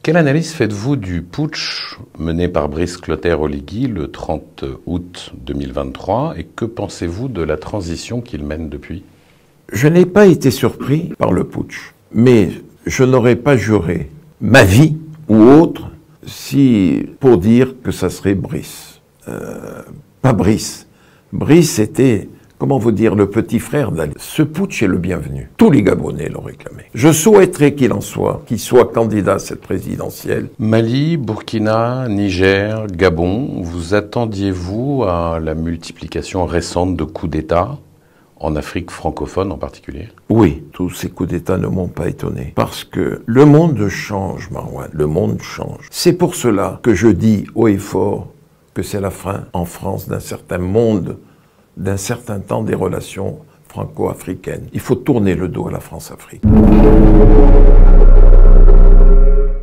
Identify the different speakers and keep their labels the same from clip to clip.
Speaker 1: Quelle analyse faites-vous du putsch mené par Brice Clotaire-Oligui le 30 août 2023 et que pensez-vous de la transition qu'il mène depuis?
Speaker 2: Je n'ai pas été surpris par le putsch, mais je n'aurais pas juré ma vie ou autre pour dire que ça serait Brice. Pas Brice. Brice était, comment vous dire, le petit frère d'Ali. Ce putsch est le bienvenu. Tous les Gabonais l'ont réclamé. Je souhaiterais qu'il soit candidat à cette présidentielle.
Speaker 1: Mali, Burkina, Niger, Gabon, vous attendiez-vous à la multiplication récente de coups d'État, en Afrique francophone en particulier?
Speaker 2: Oui, tous ces coups d'État ne m'ont pas étonné. Parce que le monde change, Marouane, le monde change. C'est pour cela que je dis haut et fort que c'est la fin en France d'un certain monde, d'un certain temps des relations franco-africaines. Il faut tourner le dos à la France-Afrique.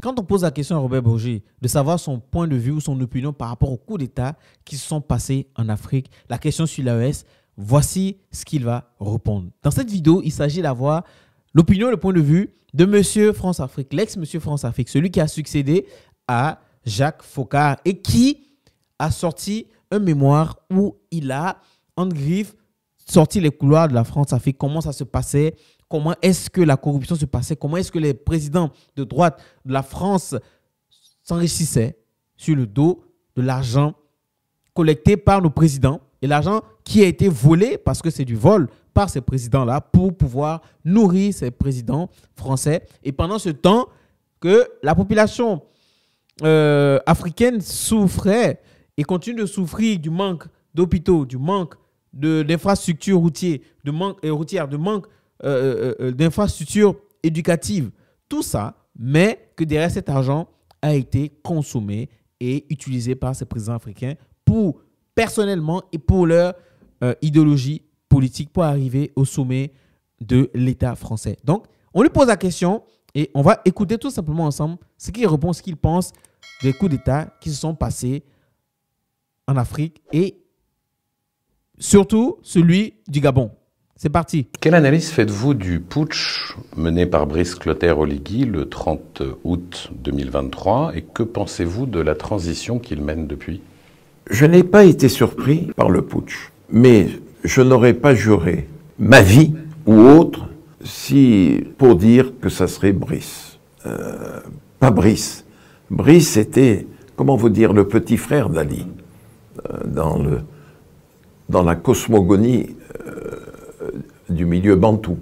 Speaker 3: Quand on pose la question à Robert Bourgi de savoir son point de vue ou son opinion par rapport aux coups d'État qui se sont passés en Afrique, la question sur l'AES, voici ce qu'il va répondre. Dans cette vidéo, il s'agit d'avoir l'opinion et le point de vue de M. France-Afrique, l'ex-M. France-Afrique, celui qui a succédé à Jacques Foccart et qui a sorti un mémoire où il a, en griffe, sorti les couloirs de la France-Afrique, comment ça se passait, comment est-ce que la corruption se passait, comment est-ce que les présidents de droite de la France s'enrichissaient sur le dos de l'argent collecté par nos présidents et l'argent qui a été volé, parce que c'est du vol, par ces présidents-là pour pouvoir nourrir ces présidents français. Et pendant ce temps que la population africaine souffrait et continue de souffrir du manque d'hôpitaux, du manque d'infrastructures routières, de manque d'infrastructures éducatives. Tout ça, mais que derrière cet argent a été consommé et utilisé par ces présidents africains pour, personnellement et pour leur idéologie politique, pour arriver au sommet de l'État français. Donc, on lui pose la question et on va écouter tout simplement ensemble ce qu'il répond, ce qu'il pense des coups d'État qui se sont passés en Afrique et surtout celui du Gabon. C'est parti.
Speaker 1: Quelle analyse faites-vous du putsch mené par Brice Clotaire-Oligui le 30 août 2023 et que pensez-vous de la transition qu'il mène depuis?
Speaker 2: Je n'ai pas été surpris par le putsch, mais je n'aurais pas juré ma vie ou autre pour dire que ça serait Brice. Pas Brice. Brice était, comment vous dire, le petit frère d'Ali dans la cosmogonie du milieu bantou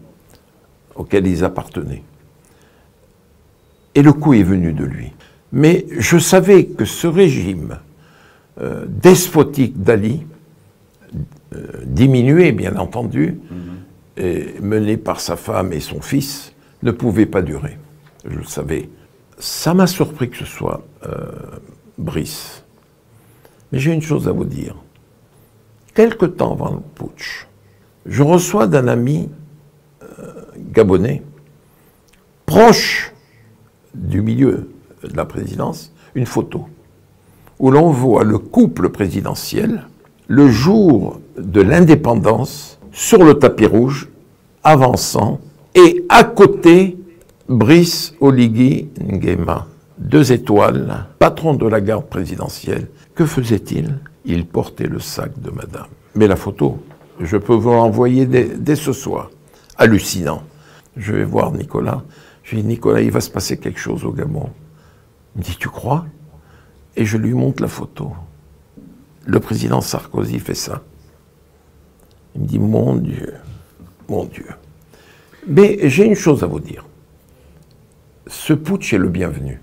Speaker 2: auquel ils appartenaient. Et le coup est venu de lui. Mais je savais que ce régime despotique d'Ali, diminué bien entendu, et mené par sa femme et son fils, ne pouvait pas durer. Je le savais. Ça m'a surpris que ce soit Brice. Mais j'ai une chose à vous dire. Quelque temps avant le putsch, je reçois d'un ami gabonais, proche du milieu de la présidence, une photo où l'on voit le couple présidentiel le jour de l'indépendance sur le tapis rouge, avançant, et à côté, Brice Oligui Nguema, 2 étoiles, patron de la garde présidentielle. Que faisait-il? Il portait le sac de madame. Mais la photo, je peux vous l'envoyer dès ce soir. Hallucinant. Je vais voir Nicolas. Je lui dis, Nicolas, il va se passer quelque chose au Gabon. Il me dit, tu crois? Et je lui montre la photo. Le président Sarkozy fait ça. Il me dit, mon Dieu, mon Dieu. Mais j'ai une chose à vous dire. Ce putsch est le bienvenu.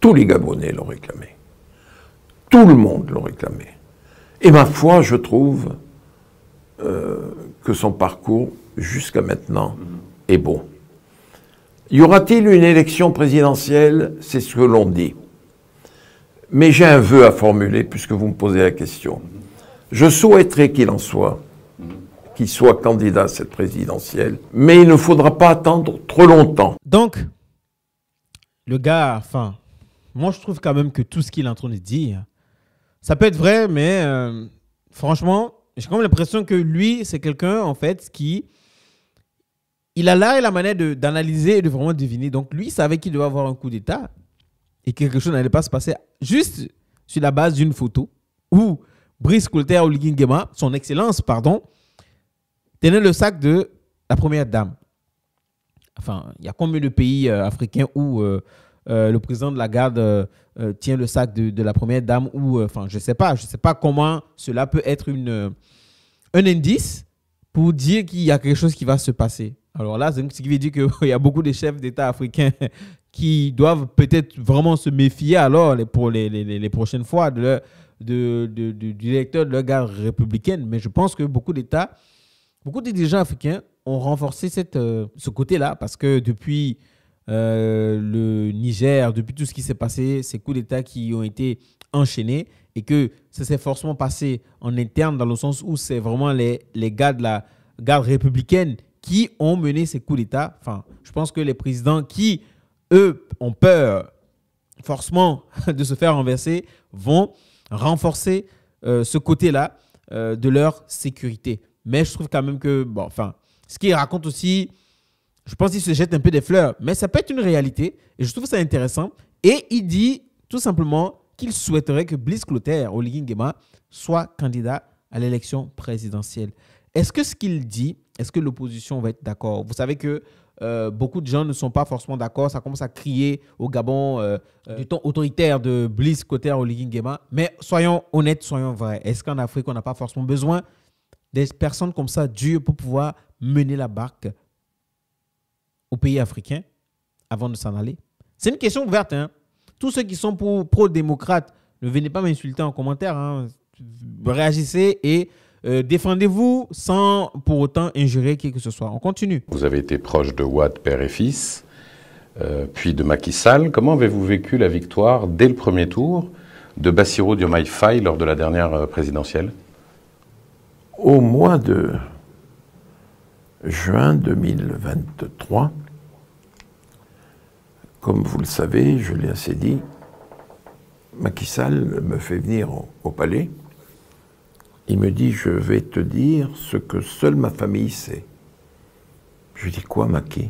Speaker 2: Tous les Gabonais l'ont réclamé. Tout le monde l'a réclamé. Et ma foi, je trouve que son parcours, jusqu'à maintenant, est bon. Y aura-t-il une élection présidentielle? C'est ce que l'on dit. Mais j'ai un vœu à formuler, puisque vous me posez la question. Je souhaiterais qu'il soit candidat à cette présidentielle, mais il ne faudra pas attendre trop longtemps.
Speaker 3: Donc, le gars, enfin, moi je trouve quand même que tout ce qu'il est en train de dire, ça peut être vrai, mais franchement, j'ai quand même l'impression que lui, c'est quelqu'un, en fait, il a l'art et la manière d'analyser et de vraiment deviner. Donc, lui, il savait qu'il devait avoir un coup d'État. et que quelque chose n'allait pas se passer juste sur la base d'une photo où Brice Clotaire Oligui Nguema, son excellence, pardon, tenait le sac de la première dame. Enfin, il y a combien de pays africains où le président de la garde tient le sac de la première dame ou, enfin, je sais pas comment cela peut être un indice pour dire qu'il y a quelque chose qui va se passer. Alors là, c'est ce qui veut dire qu'il y a beaucoup de chefs d'État africains qui doivent peut-être vraiment se méfier alors pour les prochaines fois du directeur de leur garde républicaine. Mais je pense que beaucoup de dirigeants africains ont renforcé ce côté-là parce que depuis le Niger, depuis tout ce qui s'est passé, ces coups d'État qui ont été enchaînés et que ça s'est forcément passé en interne dans le sens où c'est vraiment les gars de la garde républicaine qui ont mené ces coups d'État. Enfin, je pense que les présidents qui, eux, ont peur forcément de se faire renverser vont renforcer ce côté-là de leur sécurité. Mais je trouve quand même que, bon, enfin, ce qu'il raconte aussi, je pense qu'il se jette un peu des fleurs, mais ça peut être une réalité et je trouve ça intéressant. Et il dit tout simplement qu'il souhaiterait que Brice Clotaire Oligui Nguema soit candidat à l'élection présidentielle. Est-ce que ce qu'il dit, est-ce que l'opposition va être d'accord? Vous savez que beaucoup de gens ne sont pas forcément d'accord. Ça commence à crier au Gabon du ton autoritaire de Brice Clotaire Oligui Nguema. Mais soyons honnêtes, soyons vrais. Est-ce qu'en Afrique, on n'a pas forcément besoin des personnes comme ça dures pour pouvoir mener la barque au pays africain avant de s'en aller? C'est une question ouverte. Hein? Tous ceux qui sont pro-démocrates, ne venez pas m'insulter en commentaire. Hein? Réagissez et défendez-vous sans pour autant injurer qui que ce soit. On continue.
Speaker 1: Vous avez été proche de Wade, père et fils, puis de Macky Sall. Comment avez-vous vécu la victoire dès le premier tour de Bassirou Diomaye Faye lors de la dernière présidentielle?
Speaker 2: Au mois de juin 2023, comme vous le savez, je l'ai assez dit, Macky Sall me fait venir au palais. Il me dit, je vais te dire ce que seule ma famille sait. Je lui dis, quoi, Macky?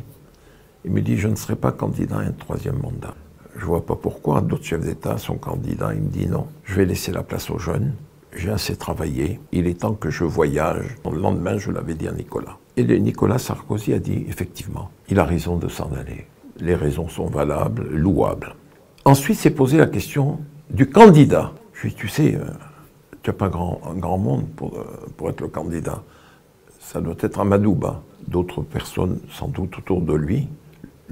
Speaker 2: Il me dit, je ne serai pas candidat à un troisième mandat. Je ne vois pas pourquoi d'autres chefs d'État sont candidats. Il me dit, non, je vais laisser la place aux jeunes. J'ai assez travaillé. Il est temps que je voyage. Le lendemain, je l'avais dit à Nicolas. Et Nicolas Sarkozy a dit, effectivement, il a raison de s'en aller. Les raisons sont valables, louables. Ensuite, s'est posé la question du candidat. Je lui ai dit, tu sais, tu n'as pas un grand monde pour être le candidat. Ça doit être Amadouba. D'autres personnes, sans doute autour de lui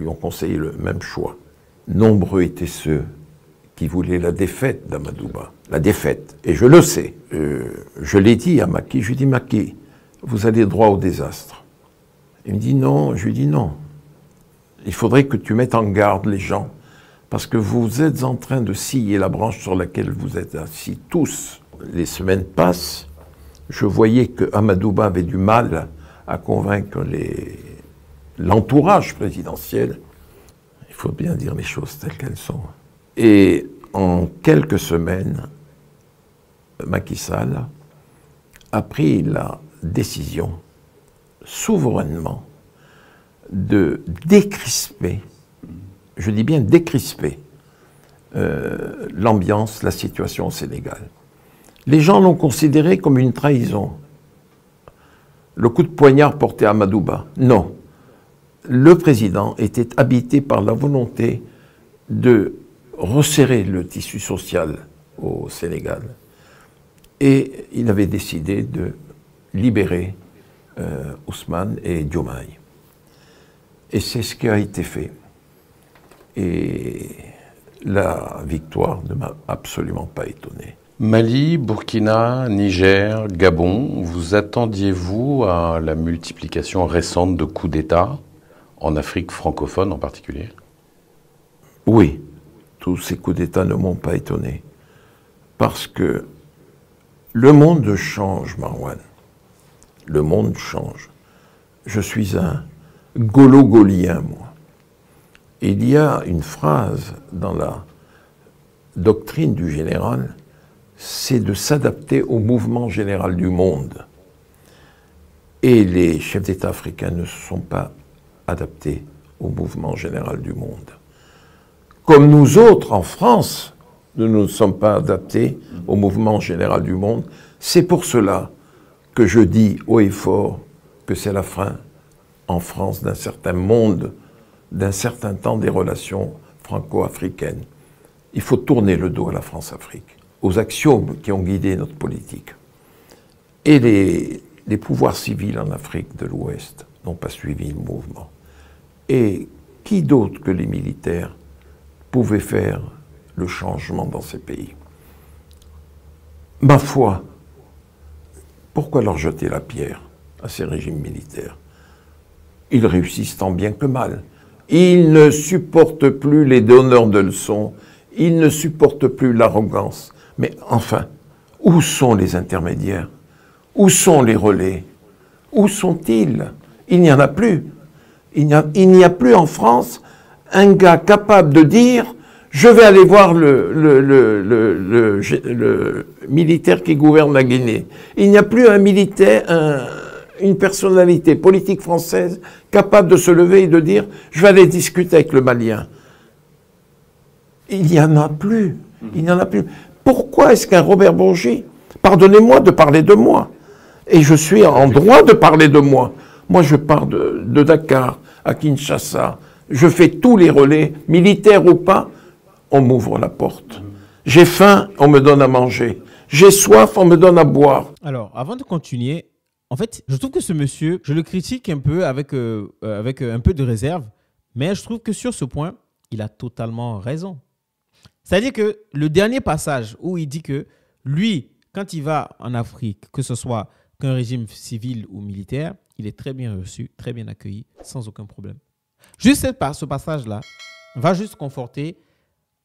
Speaker 2: ont conseillé le même choix. Nombreux étaient ceux qui voulaient la défaite d'Amadouba. La défaite. Et je le sais. Je l'ai dit à Macky. Je lui ai dit, Macky, vous allez droit au désastre. Il me dit non. Je lui ai dit non. Il faudrait que tu mettes en garde les gens. Parce que vous êtes en train de scier la branche sur laquelle vous êtes assis tous. Les semaines passent. Je voyais que Amadouba avait du mal à convaincre l'entourage présidentiel. Il faut bien dire les choses telles qu'elles sont. Et en quelques semaines, Macky Sall a pris la décision, souverainement, de décrisper, je dis bien décrisper, l'ambiance, la situation au Sénégal. Les gens l'ont considéré comme une trahison. Le coup de poignard porté à Amadouba, non. Le président était habité par la volonté de resserrer le tissu social au Sénégal. Et il avait décidé de libérer Ousmane et Diomaye. Et c'est ce qui a été fait. Et la victoire ne m'a absolument pas étonné.
Speaker 1: Mali, Burkina, Niger, Gabon, vous attendiez-vous à la multiplication récente de coups d'État, en Afrique francophone en particulier?
Speaker 2: Oui, tous ces coups d'État ne m'ont pas étonné. Parce que le monde change, Marwan. Le monde change. Je suis un gaulo-gaulien, moi. Il y a une phrase dans la doctrine du général, c'est de s'adapter au mouvement général du monde. Et les chefs d'État africains ne se sont pas adaptés au mouvement général du monde. Comme nous autres, en France, nous ne nous sommes pas adaptés au mouvement général du monde. C'est pour cela que je dis haut et fort que c'est la fin, en France, d'un certain monde, d'un certain temps des relations franco-africaines. Il faut tourner le dos à la France-Afrique, aux axiomes qui ont guidé notre politique. Et les pouvoirs civils en Afrique de l'Ouest n'ont pas suivi le mouvement. Et qui d'autre que les militaires pouvait faire le changement dans ces pays? Ma foi, pourquoi leur jeter la pierre à ces régimes militaires? Ils réussissent tant bien que mal. Ils ne supportent plus les donneurs de leçons, ils ne supportent plus l'arrogance. Mais enfin, où sont les intermédiaires? Où sont les relais? Où sont-ils? Il n'y en a plus. Il n'y a plus en France un gars capable de dire « Je vais aller voir le militaire qui gouverne la Guinée ». Il n'y a plus un militaire, une personnalité politique française capable de se lever et de dire « Je vais aller discuter avec le Malien ». Il n'y en a plus. Il n'y en a plus. Pourquoi est-ce qu'un Robert Bourgi, pardonnez-moi de parler de moi, et je suis en droit de parler de moi. Moi, je pars de Dakar à Kinshasa. Je fais tous les relais, militaires ou pas, on m'ouvre la porte. J'ai faim, on me donne à manger. J'ai soif, on me donne à boire.
Speaker 3: Alors, avant de continuer, en fait, je trouve que ce monsieur, je le critique un peu avec un peu de réserve, mais je trouve que sur ce point, il a totalement raison. C'est-à-dire que le dernier passage où il dit que lui, quand il va en Afrique, que ce soit qu'un régime civil ou militaire, il est très bien reçu, très bien accueilli, sans aucun problème. Juste ce passage-là va juste conforter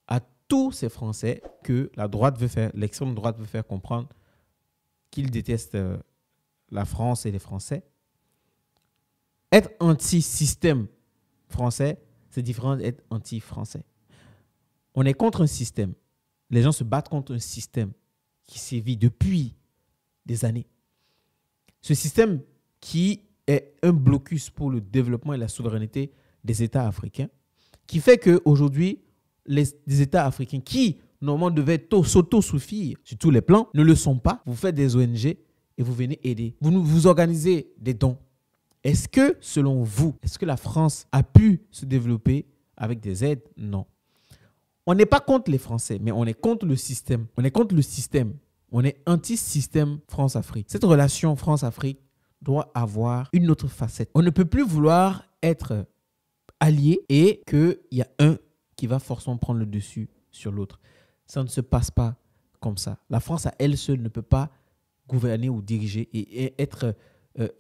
Speaker 3: à tous ces Français que la droite veut faire, l'extrême droite veut faire comprendre qu'ils détestent la France et les Français. Être anti-système français, c'est différent d'être anti-français. On est contre un système. Les gens se battent contre un système qui sévit depuis des années. Ce système qui est un blocus pour le développement et la souveraineté des États africains, qui fait qu'aujourd'hui, les États africains qui, normalement, devaient s'auto-suffire sur tous les plans, ne le sont pas. Vous faites des ONG et vous venez aider. Vous organisez des dons. Est-ce que, selon vous, est-ce que la France a pu se développer avec des aides? Non. On n'est pas contre les Français, mais on est contre le système. On est contre le système. On est anti-système France-Afrique. Cette relation France-Afrique doit avoir une autre facette. On ne peut plus vouloir être allié et qu'il y a un qui va forcément prendre le dessus sur l'autre. Ça ne se passe pas comme ça. La France à elle seule ne peut pas gouverner ou diriger et être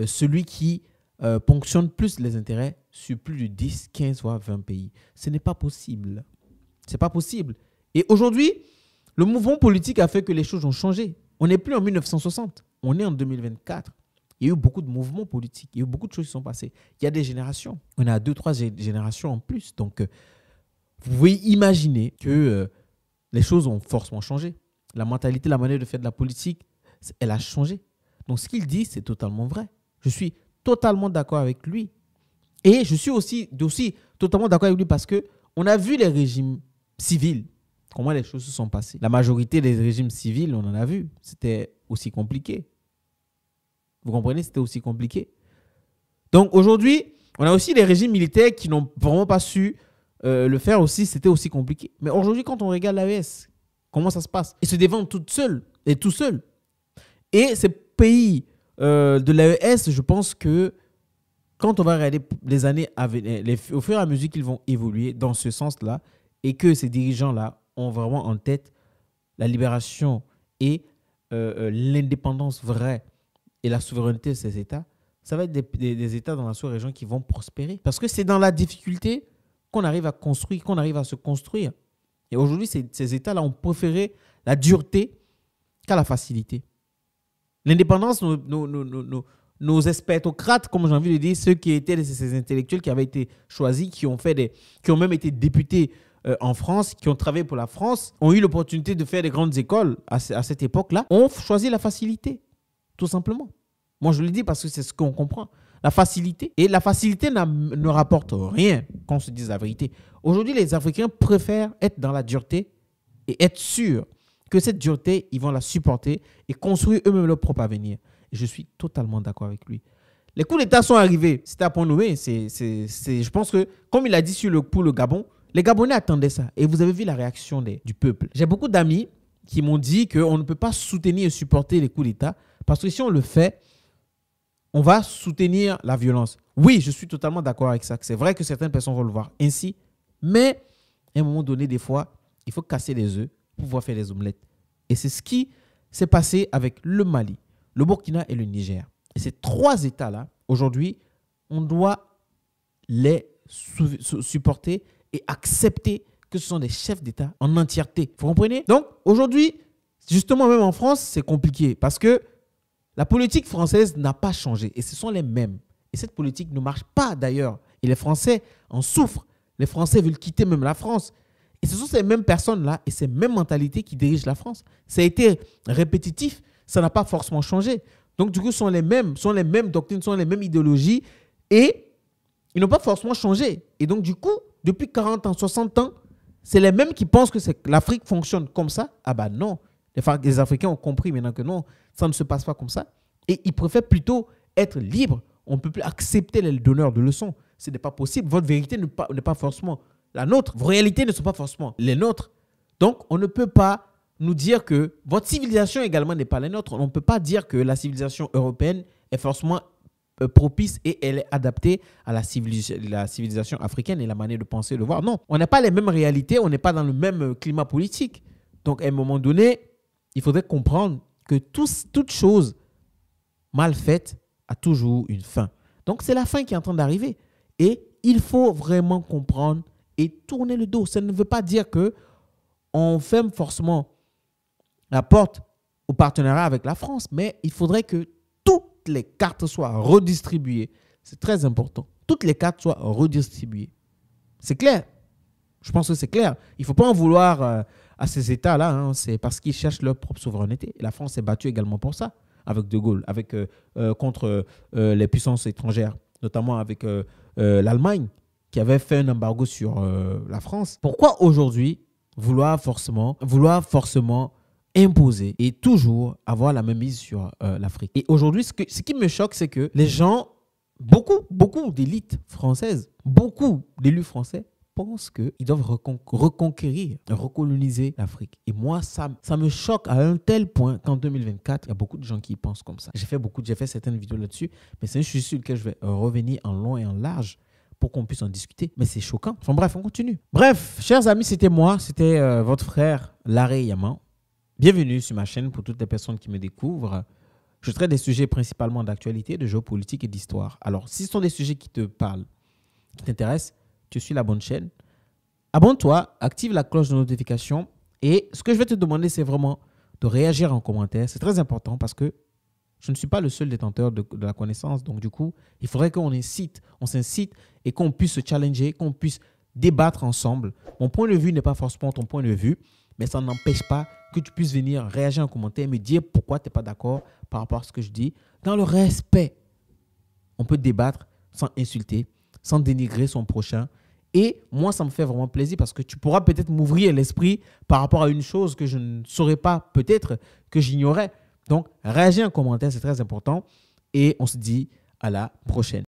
Speaker 3: celui qui ponctionne plus les intérêts sur plus de 10, 15 voire 20 pays. Ce n'est pas possible. Ce n'est pas possible. Et aujourd'hui, le mouvement politique a fait que les choses ont changé. On n'est plus en 1960. On est en 2024. Il y a eu beaucoup de mouvements politiques. Il y a eu beaucoup de choses qui sont passées. Il y a des générations. On a 2-3 générations en plus. Donc, vous pouvez imaginer que les choses ont forcément changé. La mentalité, la manière de faire de la politique, elle a changé. Donc, ce qu'il dit, c'est totalement vrai. Je suis totalement d'accord avec lui. Et je suis aussi totalement d'accord avec lui parce qu'on a vu les régimes civils, comment les choses se sont passées. La majorité des régimes civils, on en a vu. C'était aussi compliqué. Vous comprenez? C'était aussi compliqué. Donc aujourd'hui, on a aussi des régimes militaires qui n'ont vraiment pas su le faire aussi. C'était aussi compliqué. Mais aujourd'hui, quand on regarde l'AES, comment ça se passe? Ils se défendent tout seuls. Et ces pays de l'AES, je pense que quand on va regarder les années à venir, au fur et à mesure qu'ils vont évoluer dans ce sens-là, et que ces dirigeants-là ont vraiment en tête la libération et l'indépendance vraie et la souveraineté de ces États, ça va être des États dans la sous-région qui vont prospérer. Parce que c'est dans la difficulté qu'on arrive à construire, qu'on arrive à se construire. Et aujourd'hui, ces États-là ont préféré la dureté qu'à la facilité. L'indépendance, nos expertocrates, comme j'ai envie de dire, ceux qui étaient ces intellectuels qui avaient été choisis, qui ont même été députés en France, qui ont travaillé pour la France, ont eu l'opportunité de faire des grandes écoles à cette époque-là, ont choisi la facilité, tout simplement. Moi, je le dis parce que c'est ce qu'on comprend. la facilité. Et la facilité ne rapporte rien, qu'on se dise la vérité. Aujourd'hui, les Africains préfèrent être dans la dureté et être sûrs que cette dureté, ils vont la supporter et construire eux-mêmes leur propre avenir. Et je suis totalement d'accord avec lui. Les coups d'État sont arrivés. C'était à point nommé. Je pense que, comme il a dit pour le Gabon, les Gabonais attendaient ça. Et vous avez vu la réaction du peuple. J'ai beaucoup d'amis qui m'ont dit qu'on ne peut pas soutenir et supporter les coups d'État parce que si on le fait, on va soutenir la violence. Oui, je suis totalement d'accord avec ça. C'est vrai que certaines personnes vont le voir ainsi. Mais à un moment donné, des fois, il faut casser les œufs pour pouvoir faire des omelettes. Et c'est ce qui s'est passé avec le Mali, le Burkina et le Niger. Et ces 3 États-là, aujourd'hui, on doit les supporter et accepter que ce sont des chefs d'État en entièreté. Vous comprenez? Donc, aujourd'hui, justement, même en France, c'est compliqué parce que la politique française n'a pas changé et ce sont les mêmes. Et cette politique ne marche pas d'ailleurs. Et les Français en souffrent. Les Français veulent quitter même la France. Et ce sont ces mêmes personnes-là et ces mêmes mentalités qui dirigent la France. Ça a été répétitif, ça n'a pas forcément changé. Donc, du coup, ce sont les mêmes doctrines, sont les mêmes idéologies et ils n'ont pas forcément changé. Et donc, du coup, depuis 40 ans, 60 ans, c'est les mêmes qui pensent que l'Afrique fonctionne comme ça. Ah ben non, les Africains ont compris maintenant que non, ça ne se passe pas comme ça. Et ils préfèrent plutôt être libres. On ne peut plus accepter les donneurs de leçons. Ce n'est pas possible. Votre vérité n'est pas forcément la nôtre. Vos réalités ne sont pas forcément les nôtres. Donc, on ne peut pas nous dire que votre civilisation également n'est pas la nôtre. On ne peut pas dire que la civilisation européenne est forcément propice et elle est adaptée à la civilisation africaine et la manière de penser, de voir. Non, on n'a pas les mêmes réalités, on n'est pas dans le même climat politique. Donc, à un moment donné, il faudrait comprendre que toute chose mal faite a toujours une fin. Donc, c'est la fin qui est en train d'arriver. Et il faut vraiment comprendre et tourner le dos. Ça ne veut pas dire qu'on ferme forcément la porte au partenariat avec la France, mais il faudrait que toutes les cartes soient redistribuées. C'est très important. Toutes les cartes soient redistribuées. C'est clair. Je pense que c'est clair. Il ne faut pas en vouloir à ces États-là. Hein. C'est parce qu'ils cherchent leur propre souveraineté. Et la France s'est battue également pour ça, avec De Gaulle, contre les puissances étrangères, notamment avec l'Allemagne, qui avait fait un embargo sur la France. Pourquoi aujourd'hui vouloir forcément imposer et toujours avoir la même mise sur l'Afrique? Et aujourd'hui, ce qui me choque, c'est que les gens, beaucoup d'élites françaises, beaucoup d'élus français pensent qu'ils doivent reconquérir, recoloniser l'Afrique. Et moi, ça me choque à un tel point qu'en 2024, il y a beaucoup de gens qui pensent comme ça. J'ai fait certaines vidéos là-dessus, mais c'est un sujet sur lequel je vais revenir en long et en large pour qu'on puisse en discuter. Mais c'est choquant. Enfin bref, on continue. Bref, chers amis, c'était votre frère Larry Yaman. Bienvenue sur ma chaîne pour toutes les personnes qui me découvrent. Je traite des sujets principalement d'actualité, de géopolitique et d'histoire. Alors, si ce sont des sujets qui te parlent, qui t'intéressent, tu suis la bonne chaîne. Abonne-toi, active la cloche de notification. Et ce que je vais te demander, c'est vraiment de réagir en commentaire. C'est très important parce que je ne suis pas le seul détenteur de la connaissance. Donc, du coup, il faudrait qu'on s'incite et qu'on puisse se challenger, qu'on puisse débattre ensemble. Mon point de vue n'est pas forcément ton point de vue, mais ça n'empêche pas que tu puisses venir réagir en commentaire et me dire pourquoi tu n'es pas d'accord par rapport à ce que je dis. Dans le respect, on peut débattre sans insulter, sans dénigrer son prochain. Et moi, ça me fait vraiment plaisir parce que tu pourras peut-être m'ouvrir l'esprit par rapport à une chose que je ne saurais pas, peut-être que j'ignorais. Donc, réagir en commentaire, c'est très important. Et on se dit à la prochaine.